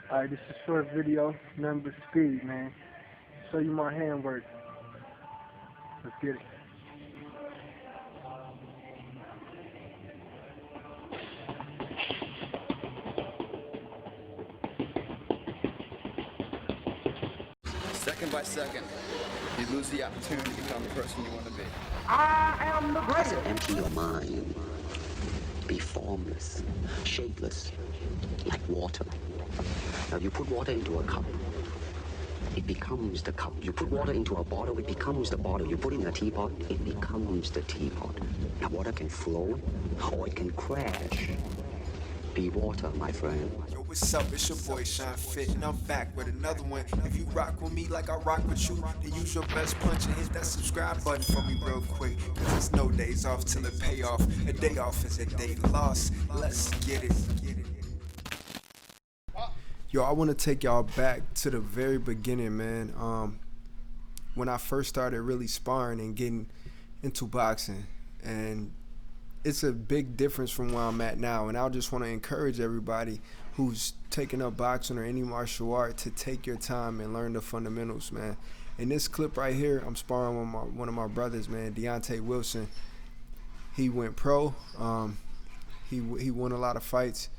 Alright, this is a short video, nothing but speed, man. Show you my handwork. Let's get it. Second by second, you lose the opportunity to become the person you want to be. I am the greatest. Empty your mind. Be formless, shapeless, like water. Now you put water into a cup, it becomes the cup. You put water into a bottle, it becomes the bottle. You put it in a teapot, it becomes the teapot. Now water can flow or it can crash. Be water, my friend. Yo, what's up? It's your boy Sean Fit, and I'm back with another one. If you rock with me like I rock with you, then use your best punch and hit that subscribe button for me real quick. Cause there's no days off till it pay off. A day off is a day lost. Let's get it. Yo, I want to take y'all back to the very beginning, man. When I first started really sparring and getting into boxing, and it's a big difference from where I'm at now. And I just want to encourage everybody who's taking up boxing or any martial art to take your time and learn the fundamentals, man. In this clip right here, I'm sparring with one of my brothers, man, Deontay Wilson. He went pro. He won a lot of fights.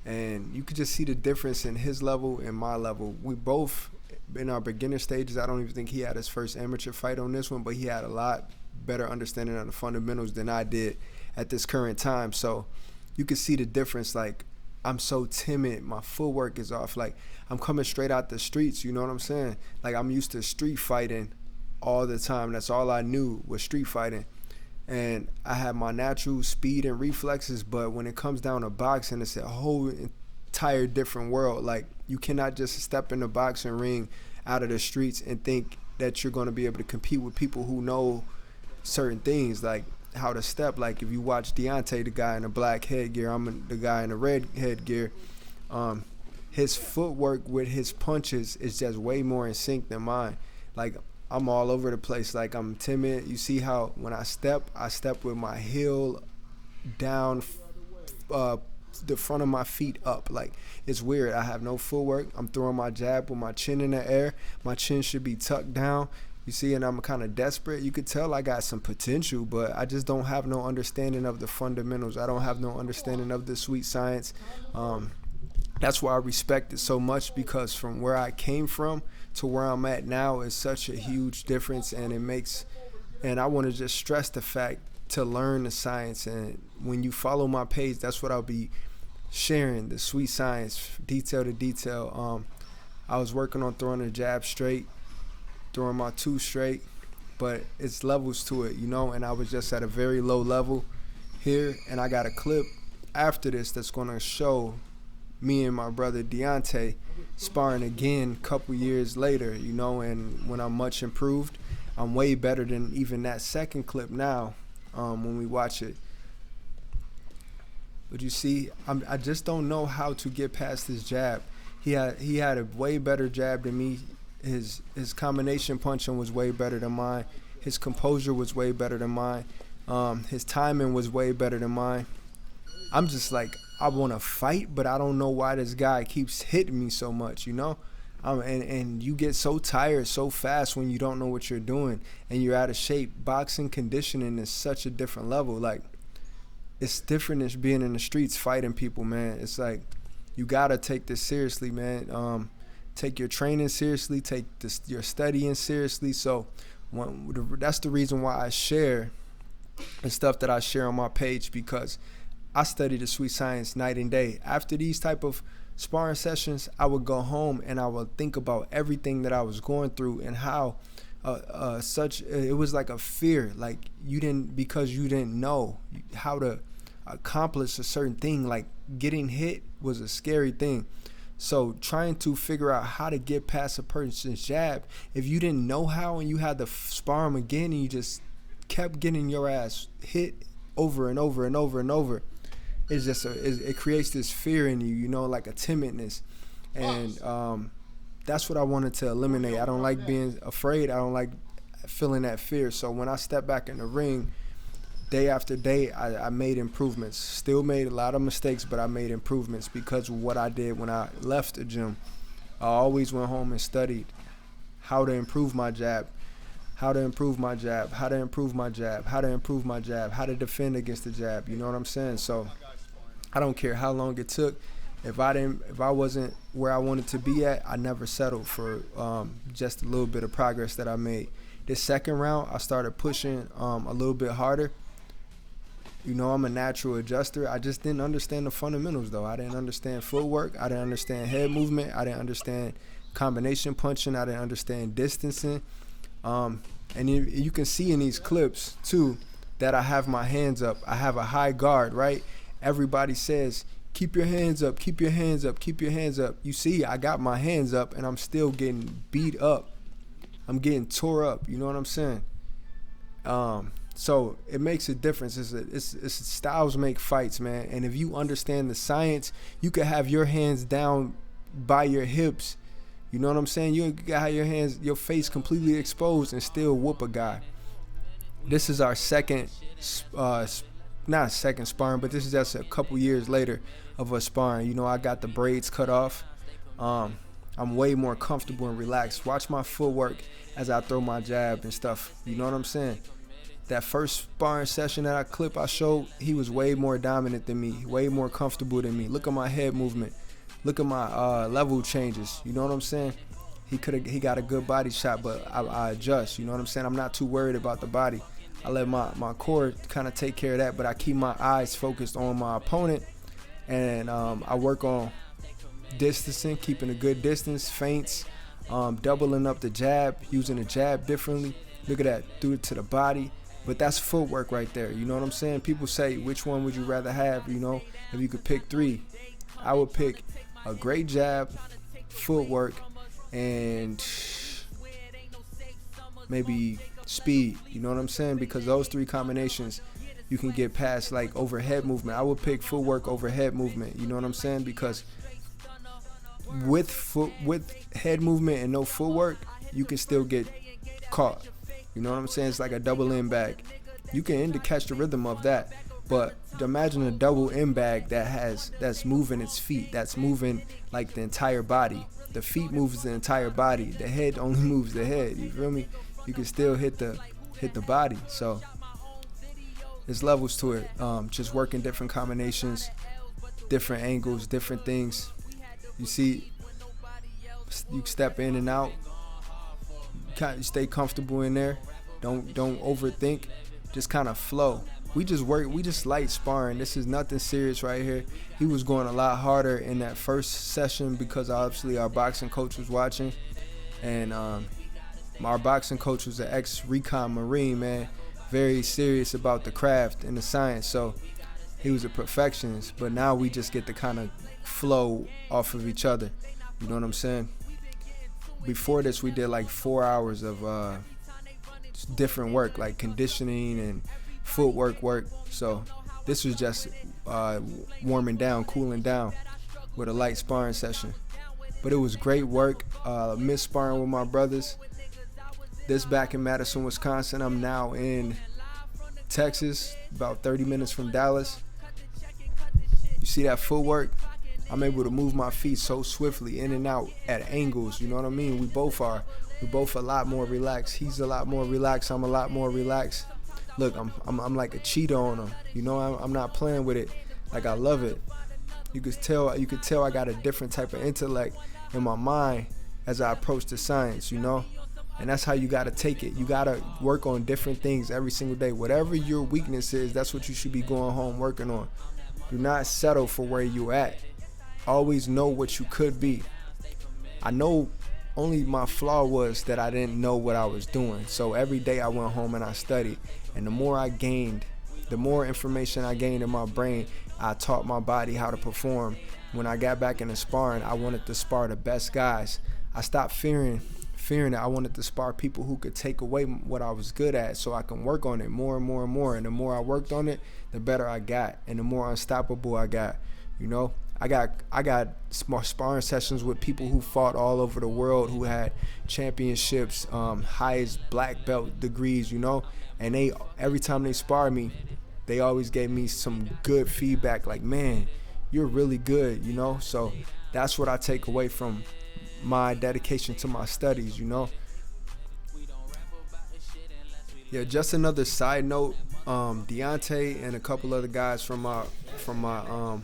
And you could just see the difference in his level and my level. We both, in our beginner stages, I don't even think he had his first amateur fight on this one, but he had a lot better understanding of the fundamentals than I did at this current time. So you can see the difference. Like, I'm so timid, my footwork is off. Like, I'm coming straight out the streets, you know what I'm saying? Like, I'm used to street fighting all the time. That's all I knew was street fighting. And I have my natural speed and reflexes, but when it comes down to boxing, it's a whole entire different world. Like, you cannot just step in the boxing ring out of the streets and think that you're going to be able to compete with people who know certain things, like how to step. Like, if you watch Deontay, the guy in the black headgear, I'm the guy in the red headgear, his footwork with his punches is just way more in sync than mine. Like, I'm all over the place. Like, I'm timid. You see how when I step with my heel down, the front of my feet up. Like, it's weird. I have no footwork. I'm throwing my jab with my chin in the air. My chin should be tucked down. You see, and I'm kind of desperate. You could tell I got some potential, but I just don't have no understanding of the fundamentals. I don't have no understanding of the sweet science. That's why I respect it so much, because from where I came from to where I'm at now is such a huge difference, and I want to just stress the fact to learn the science. And when you follow my page, that's what I'll be sharing, the sweet science, detail to detail. I was working on throwing a jab straight, throwing my two straight, but it's levels to it, you know, and I was just at a very low level here, and I got a clip after this that's going to show me and my brother Deontay sparring again a couple years later, you know, and when I'm much improved, I'm way better than even that second clip now when we watch it. But you see, I just don't know how to get past his jab. He had a way better jab than me. His combination punching was way better than mine. His composure was way better than mine. His timing was way better than mine. I'm just like, I want to fight, but I don't know why this guy keeps hitting me so much, you know? And you get so tired so fast when you don't know what you're doing and you're out of shape. Boxing conditioning is such a different level. Like, it's different than being in the streets fighting people, man. It's like, you got to take this seriously, man. Take your training seriously, take your studying seriously. So that's the reason why I share the stuff that I share on my page, because I study the sweet science night and day. After these type of sparring sessions, I would go home and I would think about everything that I was going through and how it was like a fear, like because you didn't know how to accomplish a certain thing. Like, getting hit was a scary thing. So trying to figure out how to get past a person's jab, if you didn't know how and you had to spar him again and you just kept getting your ass hit over and over and over and over, it's just it creates this fear in you, you know, like a timidness. And that's what I wanted to eliminate. I don't like being afraid. I don't like feeling that fear. So when I step back in the ring, day after day, I made improvements. Still made a lot of mistakes, but I made improvements because of what I did when I left the gym. I always went home and studied how to improve my jab, how to improve my jab, how to improve my jab, how to improve my jab, how to defend against the jab. You know what I'm saying? So I don't care how long it took. If I wasn't where I wanted to be at, I never settled for just a little bit of progress that I made. This second round, I started pushing a little bit harder. You know, I'm a natural adjuster. I just didn't understand the fundamentals, though. I didn't understand footwork. I didn't understand head movement. I didn't understand combination punching. I didn't understand distancing. And you can see in these clips, too, that I have my hands up. I have a high guard, right? Everybody says, keep your hands up, keep your hands up, keep your hands up. You see, I got my hands up, and I'm still getting beat up. I'm getting tore up. You know what I'm saying? So it makes a difference. It's styles make fights, man. And if you understand the science, you can have your hands down by your hips. You know what I'm saying? You can have your face completely exposed and still whoop a guy. This is our second, not second sparring, but this is just a couple years later of us sparring. You know, I got the braids cut off. I'm way more comfortable and relaxed. Watch my footwork as I throw my jab and stuff. You know what I'm saying? That first sparring session that I showed, he was way more dominant than me, way more comfortable than me. Look at my head movement. Look at my level changes. You know what I'm saying? He got a good body shot, but I adjust. You know what I'm saying? I'm not too worried about the body. I let my core kind of take care of that, but I keep my eyes focused on my opponent, and I work on distancing, keeping a good distance, feints, doubling up the jab, using the jab differently. Look at that, do it to the body. But that's footwork right there. You know what I'm saying? People say, which one would you rather have? You know, if you could pick three, I would pick a great jab, footwork, and maybe speed. You know what I'm saying? Because those three combinations, you can get past like overhead movement. I would pick footwork over head movement. You know what I'm saying? Because with head movement and no footwork, you can still get caught. You know what I'm saying? It's like a double end bag. You can end to catch the rhythm of that, but imagine a double end bag that's moving its feet, that's moving like the entire body. The feet moves the entire body. The head only moves the head. You feel me? You can still hit the body. So there's levels to it. Just working different combinations, different angles, different things. You see, you step in and out. Stay comfortable in there. Don't overthink. Just kind of flow. We just light sparring. This is nothing serious right here. He was going a lot harder in that first session because obviously our boxing coach was watching, and our boxing coach was an ex-recon Marine, man, very serious about the craft and the science. So he was a perfectionist. But now we just get to kind of flow off of each other. You know what I'm saying? Before this, we did like 4 hours of different work, like conditioning and footwork work. So this was just warming down, cooling down with a light sparring session. But it was great work. Missed sparring with my brothers. This back in Madison, Wisconsin. I'm now in Texas, about 30 minutes from Dallas. You see that footwork? I'm able to move my feet so swiftly in and out at angles. You know what I mean? We both are. We're both a lot more relaxed. He's a lot more relaxed. I'm a lot more relaxed. Look, I'm like a cheetah on him. You know, I'm not playing with it. Like, I love it. You could tell I got a different type of intellect in my mind as I approach the science, you know? And that's how you got to take it. You got to work on different things every single day. Whatever your weakness is, that's what you should be going home working on. Do not settle for where you at. Always know what you could be. I know only my flaw was that I didn't know what I was doing. So every day I went home and I studied. And the more I gained, the more information I gained in my brain, I taught my body how to perform. When I got back into sparring, I wanted to spar the best guys. I stopped fearing that. I wanted to spar people who could take away what I was good at so I can work on it more and more and more. And the more I worked on it, the better I got and the more unstoppable I got. You know, I got sparring sessions with people who fought all over the world, who had championships, highest black belt degrees, you know, and they, every time they sparred me, they always gave me some good feedback, like, man, you're really good, you know. So that's what I take away from my dedication to my studies, you know. Yeah, just another side note, Deontay and a couple other guys from my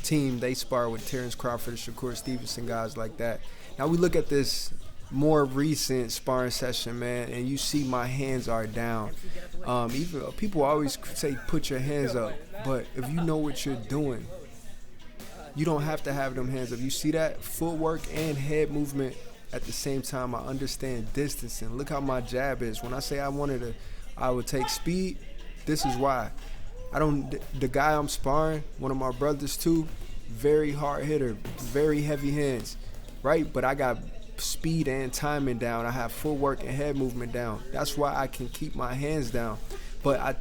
team, they spar with Terrence Crawford and Shakur Stevenson, guys like that. Now we look at this more recent sparring session, man, and you see my hands are down. Even people always say put your hands up, but if you know what you're doing, you don't have to have them hands up. You see that footwork and head movement at the same time. I understand distance, and look how my jab is. When I say I would take speed, this is why. The guy I'm sparring, one of my brothers too, very hard hitter, very heavy hands, right? But I got speed and timing down. I have footwork and head movement down. That's why I can keep my hands down. But I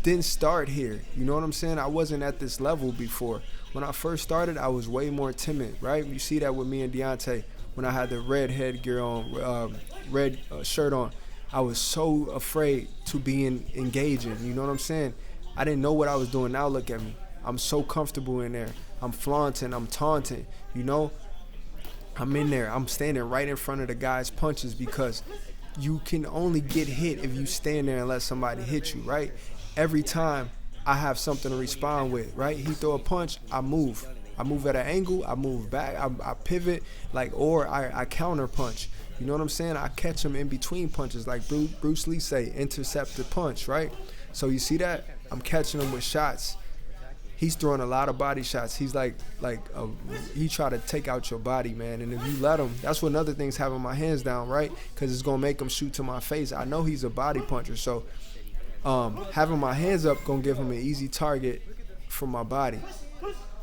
didn't start here. You know what I'm saying? I wasn't at this level before. When I first started, I was way more timid, right? You see that with me and Deontay. When I had the red headgear on, red shirt on, I was so afraid to be engaging. You know what I'm saying? I didn't know what I was doing. Now look at me. I'm so comfortable in there. I'm flaunting. I'm taunting. You know? I'm in there. I'm standing right in front of the guy's punches, because you can only get hit if you stand there and let somebody hit you, right? Every time I have something to respond with, right? He throw a punch, I move. I move at an angle, I move back, I pivot, or I counter punch. You know what I'm saying? I catch him in between punches, like Bruce Lee say, intercept the punch, right? So you see that? I'm catching him with shots. He's throwing a lot of body shots. He's he try to take out your body, man. And if you let him, that's what another thing's having my hands down, right? Because it's gonna make him shoot to my face. I know he's a body puncher, so having my hands up gonna give him an easy target for my body.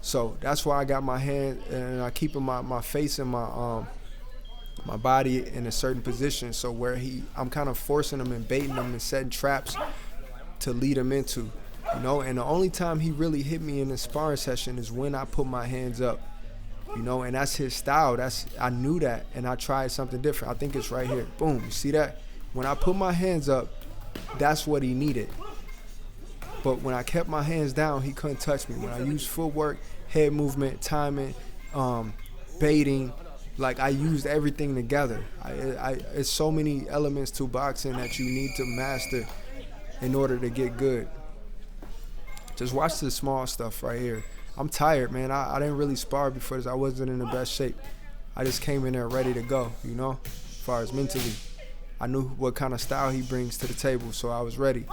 So that's why I got my hand, and I keep my face and my body in a certain position. So where I'm kind of forcing him and baiting him and setting traps to lead him into. You know, and the only time he really hit me in the sparring session is when I put my hands up. You know, and that's his style. I knew that, and I tried something different. I think it's right here. Boom, you see that? When I put my hands up, that's what he needed. But when I kept my hands down, he couldn't touch me. When I used footwork, head movement, timing, baiting, like I used everything together. It's so many elements to boxing that you need to master in order to get good. Just watch the small stuff right here. I'm tired, man. I didn't really spar before this. I wasn't in the best shape. I just came in there ready to go, you know, as far as mentally. I knew what kind of style he brings to the table, so I was ready.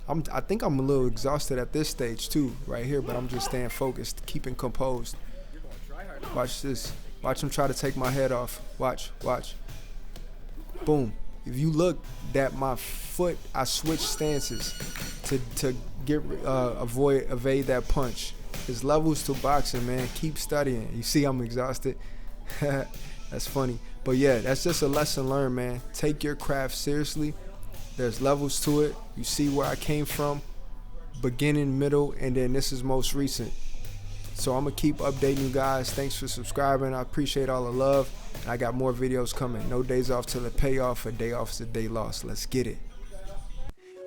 I think I'm a little exhausted at this stage too, right here, but I'm just staying focused, keeping composed. Watch this. Watch him try to take my head off. Watch. Boom. If you look at my foot, I switch stances to evade that punch. There's levels to boxing, man. Keep studying. You see I'm exhausted? That's funny. But yeah, that's just a lesson learned, man. Take your craft seriously. There's levels to it. You see where I came from, beginning, middle, and then this is most recent. So I'm going to keep updating you guys. Thanks for subscribing. I appreciate all the love. And I got more videos coming. No days off till it pay off. A day off is a day lost. Let's get it.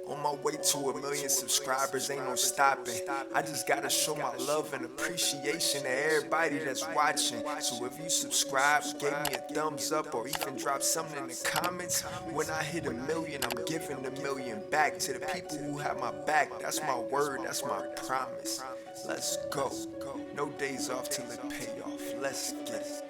On my way to 1 million subscribers, ain't no stopping. I just gotta show my love and appreciation to everybody that's watching. So if you subscribe, gave me a thumbs up, or even drop something in the comments, when I hit 1 million, I'm giving 1 million back to the people who have my back. That's my word, that's my promise. Let's go. No days off till it pay off. Let's get it.